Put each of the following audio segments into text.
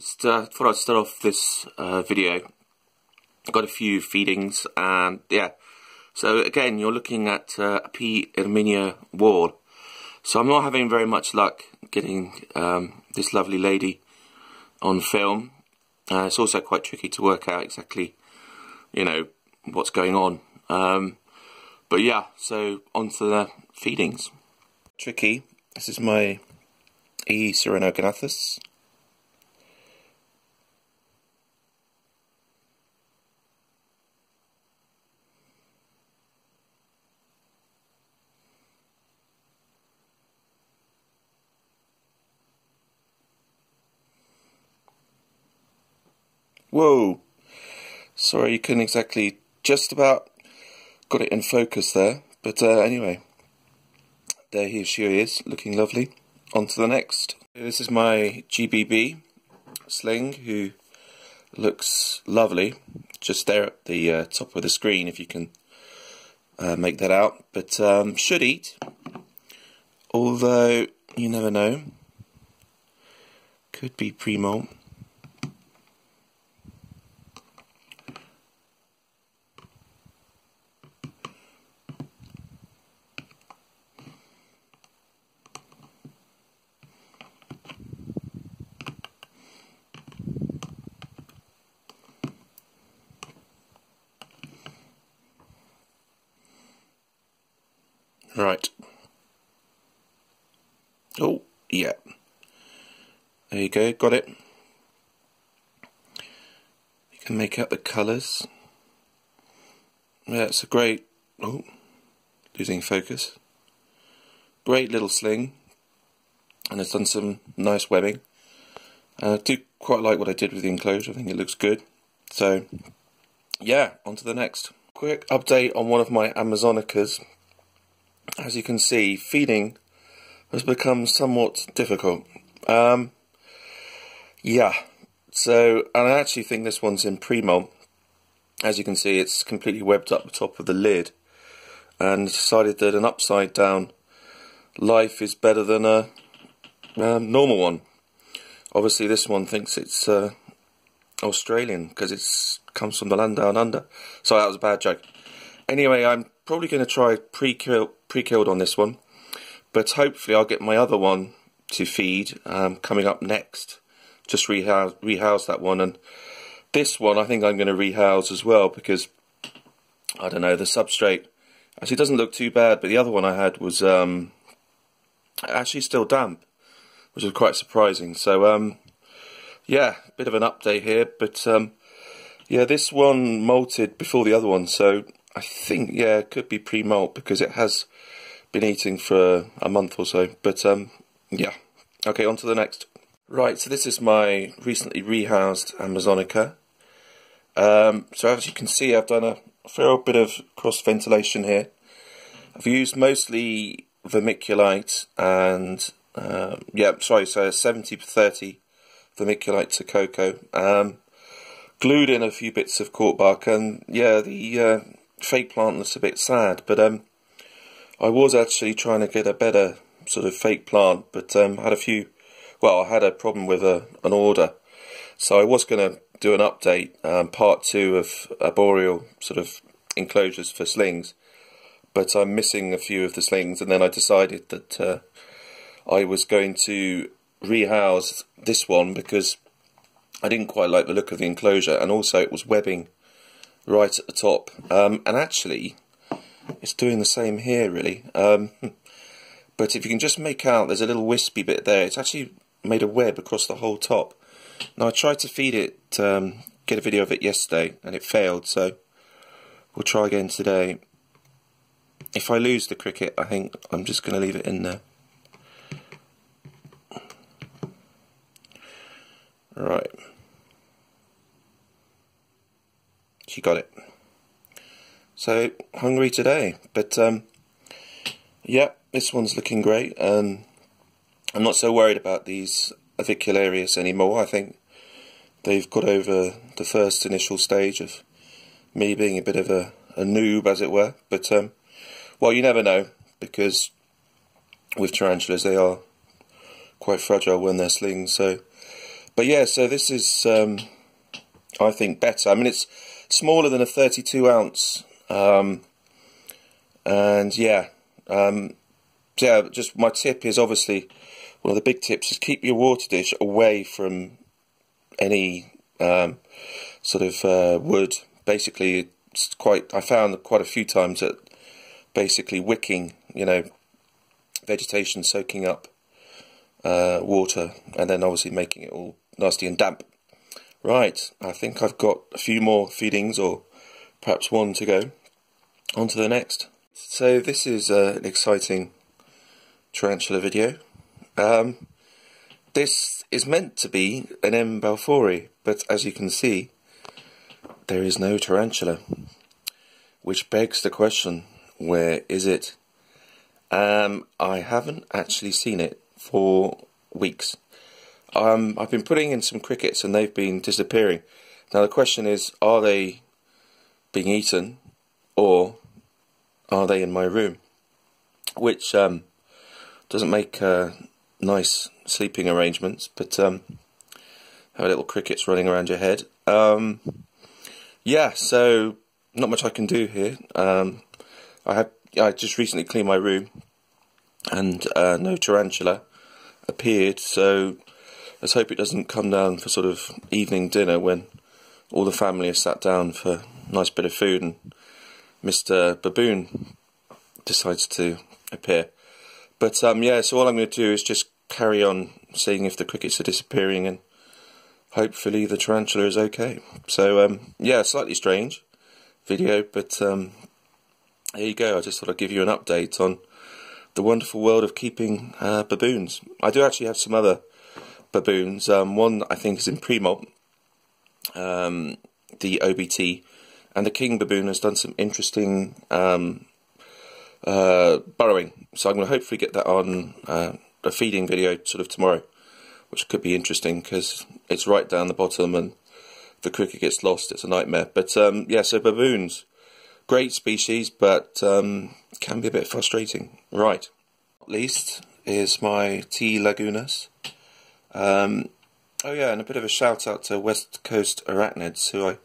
Just thought I'd start off this video. I've got a few feedings, and yeah. So again, you're looking at a P. erminia wall. So I'm not having very much luck getting this lovely lady on film. It's also quite tricky to work out exactly, you know, what's going on. But yeah, so on to the feedings. Tricky. This is my E. Serenognathus. Whoa! Sorry, you couldn't exactly, just about got it in focus there, but anyway, there she is, looking lovely. On to the next. This is my GBB sling, who looks lovely, just there at the top of the screen, if you can make that out, but should eat, although you never know, could be pre-molt. Right. Oh, yeah. There you go, got it. You can make out the colours. Yeah, it's a great... Oh, losing focus. Great little sling. And it's done some nice webbing. I do quite like what I did with the enclosure. I think it looks good. So, yeah, on to the next. Quick update on one of my Amazonicas. As you can see, feeding has become somewhat difficult. Yeah, so, and I actually think this one's in pre-molt. As you can see, it's completely webbed up the top of the lid, and decided that an upside down life is better than a normal one. Obviously this one thinks it's Australian because it comes from the land down under. Sorry, that was a bad joke. Anyway, I'm probably going to try pre-killed on this one, but hopefully I'll get my other one to feed coming up next. Just rehouse that one, and this one I think I'm going to rehouse as well, because I don't know, the substrate actually doesn't look too bad, but the other one I had was actually still damp, which is quite surprising. So yeah, a bit of an update here, but yeah, this one molted before the other one, so I think, yeah, it could be pre-molt because it has been eating for a month or so. But yeah, okay, on to the next. Right, so this is my recently rehoused Amazonica. So as you can see, I've done a fair bit of cross ventilation here. I've used mostly vermiculite and yeah, sorry, so 70/30 vermiculite to cocoa. Glued in a few bits of cork bark, and yeah, the fake plant looks a bit sad, but I was actually trying to get a better sort of fake plant, but I had a few, well, I had a problem with an order, so I was going to do an update, part 2 of arboreal sort of enclosures for slings, but I'm missing a few of the slings, and then I decided that I was going to rehouse this one because I didn't quite like the look of the enclosure, and also it was webbing right at the top, and actually it's doing the same here really, but if you can just make out, there's a little wispy bit there. It's actually made a web across the whole top. Now I tried to feed it, get a video of it yesterday, and it failed, so we'll try again today. If I lose the cricket, I think I'm just going to leave it in there. Right, she got it. So hungry today, but yeah, this one's looking great, and I'm not so worried about these avicularius anymore. I think they've got over the first initial stage of me being a bit of a noob, as it were. But well, you never know, because with tarantulas they are quite fragile when they're slings, so But yeah, so this is, I think, better. I mean, it's smaller than a 32 ounce. And yeah, yeah, just my tip is obviously, one of the big tips is keep your water dish away from any sort of wood. Basically, it's quite, I found quite a few times that basically wicking, you know, vegetation soaking up water and then obviously making it all nasty and damp. Right, I think I've got a few more feedings, or perhaps one to go. On to the next. So this is an exciting tarantula video. This is meant to be an M. balfouri, but as you can see, there is no tarantula. Which begs the question, where is it? I haven't actually seen it for weeks. I've been putting in some crickets and they've been disappearing. Now the question is, are they being eaten or are they in my room? Which doesn't make nice sleeping arrangements, but have little crickets running around your head. Yeah, so not much I can do here. I just recently cleaned my room and no tarantula appeared, so let's hope it doesn't come down for sort of evening dinner when all the family has sat down for a nice bit of food and Mr. Baboon decides to appear. But yeah, so all I'm going to do is just carry on seeing if the crickets are disappearing and hopefully the tarantula is okay. So yeah, slightly strange video, but there you go. I just thought I'd give you an update on the wonderful world of keeping baboons. I do actually have some other baboons. One I think is in pre-molt, the OBT, and the king baboon has done some interesting burrowing. So I'm going to hopefully get that on a feeding video sort of tomorrow, which could be interesting because it's right down the bottom and the cricket gets lost. It's a nightmare. But yeah, so baboons, great species, but can be a bit frustrating. Right, at least is my T. Lagunas. Oh yeah, and a bit of a shout out to West Coast Arachnids, who I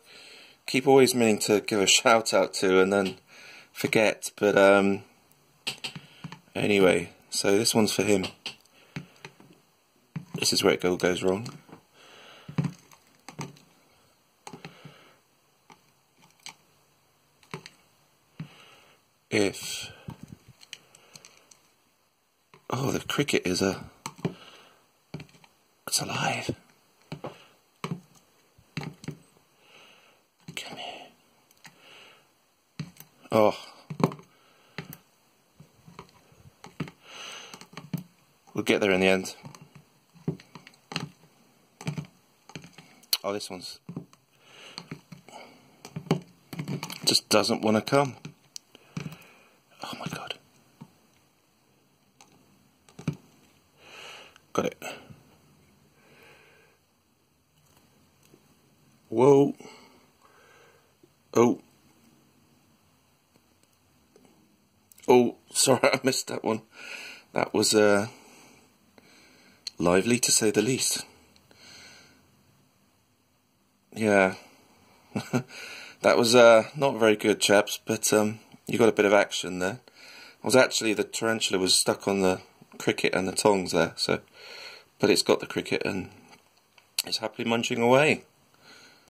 keep always meaning to give a shout out to and then forget. But anyway, so this one's for him. This is where it all goes wrong. If... oh, the cricket is it's alive. Come here. Oh. We'll get there in the end. Oh, this one's just doesn't want to come. Oh my god. Got it. Whoa. Oh. Oh, sorry, I missed that one. That was lively to say the least. Yeah. That was not very good, chaps, but you got a bit of action there. The tarantula was stuck on the cricket and the tongs there, so, but it's got the cricket and it's happily munching away.